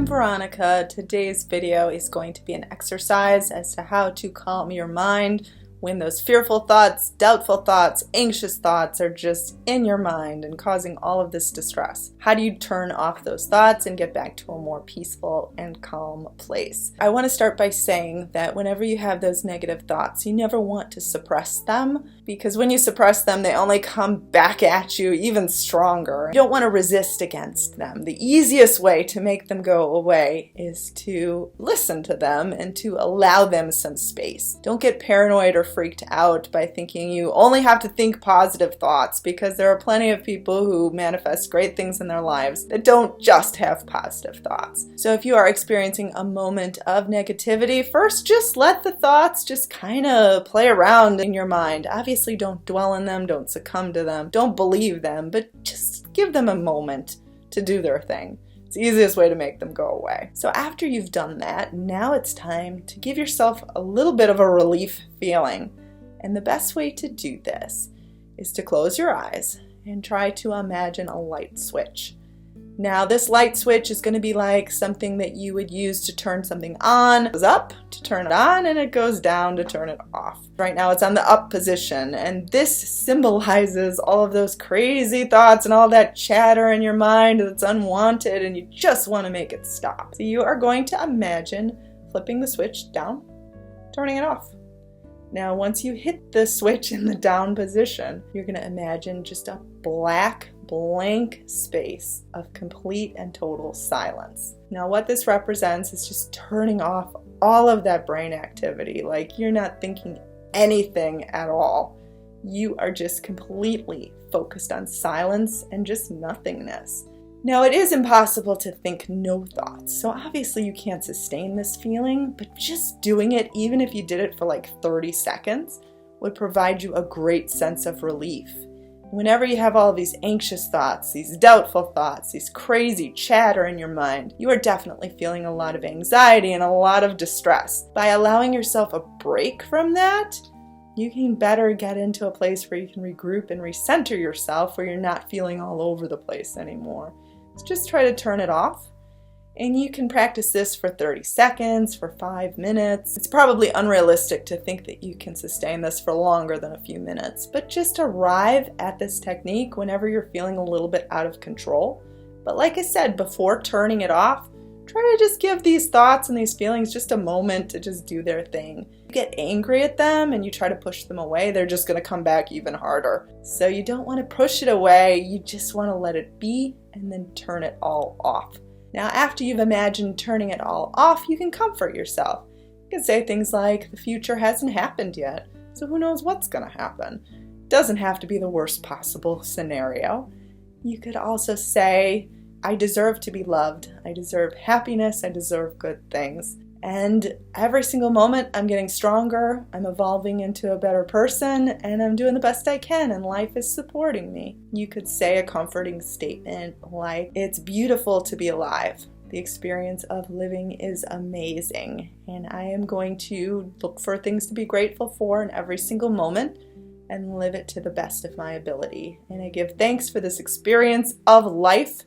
I'm Veronica. Today's video is going to be an exercise as to how to calm your mind when those fearful thoughts, doubtful thoughts, anxious thoughts are just in your mind and causing all of this distress. How do you turn off those thoughts and get back to a more peaceful and calm place? I want to start by saying that whenever you have those negative thoughts, you never want to suppress them, because when you suppress them, they only come back at you even stronger. You don't want to resist against them. The easiest way to make them go away is to listen to them and to allow them some space. Don't get paranoid or freaked out by thinking you only have to think positive thoughts, because there are plenty of people who manifest great things in their lives that don't just have positive thoughts. So if you are experiencing a moment of negativity, first just let the thoughts just kind of play around in your mind. Obviously don't dwell in them, don't succumb to them, don't believe them, but just give them a moment to do their thing. It's the easiest way to make them go away. So after you've done that, now it's time to give yourself a little bit of a relief feeling. And the best way to do this is to close your eyes and try to imagine a light switch. Now this light switch is going to be like something that you would use to turn something on. It goes up to turn it on and it goes down to turn it off. Right now it's on the up position, and this symbolizes all of those crazy thoughts and all that chatter in your mind that's unwanted and you just want to make it stop. So you are going to imagine flipping the switch down, turning it off. Now once you hit the switch in the down position, you're going to imagine just a blank space of complete and total silence. Now what this represents is just turning off all of that brain activity. Like you're not thinking anything at all. You are just completely focused on silence and just nothingness. Now it is impossible to think no thoughts, so obviously you can't sustain this feeling, but just doing it, even if you did it for like 30 seconds, would provide you a great sense of relief. Whenever you have all of these anxious thoughts, these doubtful thoughts, these crazy chatter in your mind, you are definitely feeling a lot of anxiety and a lot of distress. By allowing yourself a break from that, you can better get into a place where you can regroup and recenter yourself, where you're not feeling all over the place anymore. So just try to turn it off. And you can practice this for 30 seconds, for 5 minutes. It's probably unrealistic to think that you can sustain this for longer than a few minutes, but just arrive at this technique whenever you're feeling a little bit out of control. But like I said, before turning it off, try to just give these thoughts and these feelings just a moment to just do their thing. You get angry at them and you try to push them away, they're just going to come back even harder. So you don't want to push it away, you just want to let it be and then turn it all off. Now, after you've imagined turning it all off, you can comfort yourself. You can say things like, the future hasn't happened yet, so who knows what's going to happen. It doesn't have to be the worst possible scenario. You could also say, I deserve to be loved. I deserve happiness. I deserve good things. And every single moment I'm getting stronger, I'm evolving into a better person, and I'm doing the best I can, and life is supporting me. You could say a comforting statement like, it's beautiful to be alive. The experience of living is amazing, and I am going to look for things to be grateful for in every single moment and live it to the best of my ability. And I give thanks for this experience of life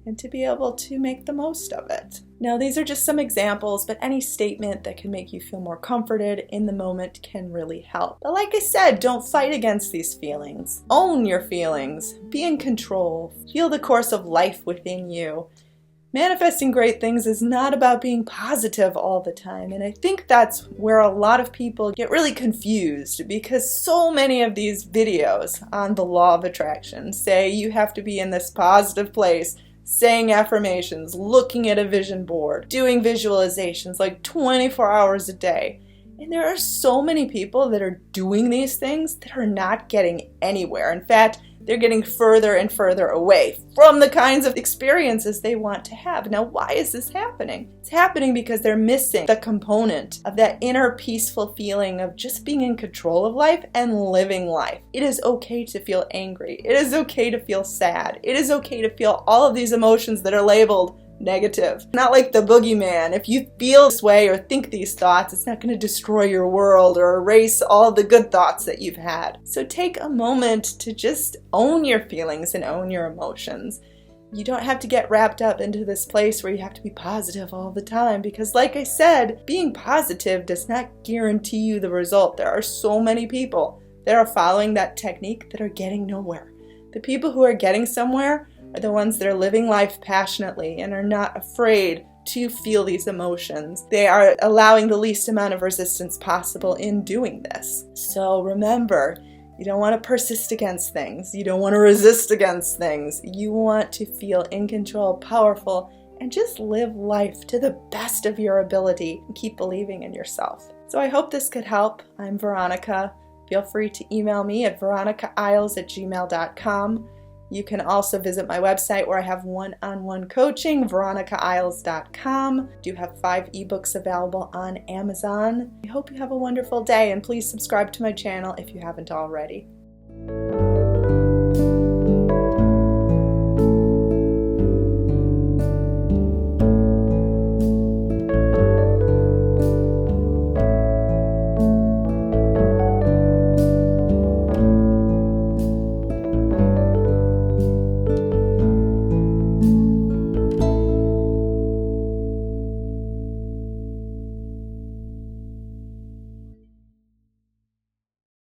and to be able to make the most of it. Now, these are just some examples, but any statement that can make you feel more comforted in the moment can really help. But like I said, don't fight against these feelings. Own your feelings. Be in control. Feel the course of life within you. Manifesting great things is not about being positive all the time, and I think that's where a lot of people get really confused, because so many of these videos on the law of attraction say you have to be in this positive place, saying affirmations, looking at a vision board, doing visualizations like 24 hours a day. And there are so many people that are doing these things that are not getting anywhere. In fact, they're getting further and further away from the kinds of experiences they want to have. Now, why is this happening? It's happening because they're missing the component of that inner peaceful feeling of just being in control of life and living life. It is okay to feel angry. It is okay to feel sad. It is okay to feel all of these emotions that are labeled negative. Not like the boogeyman. If you feel this way or think these thoughts, it's not going to destroy your world or erase all the good thoughts that you've had. So take a moment to just own your feelings and own your emotions. You don't have to get wrapped up into this place where you have to be positive all the time, because like I said, being positive does not guarantee you the result. There are so many people that are following that technique that are getting nowhere. The people who are getting somewhere are the ones that are living life passionately and are not afraid to feel these emotions. They are allowing the least amount of resistance possible in doing this. So remember, you don't want to persist against things. You don't want to resist against things. You want to feel in control, powerful, and just live life to the best of your ability and keep believing in yourself. So I hope this could help. I'm Veronica. Feel free to email me at veronicaisles@gmail.com. You can also visit my website where I have one-on-one coaching, veronicaisles.com. I do have 5 ebooks available on Amazon. I hope you have a wonderful day, and please subscribe to my channel if you haven't already.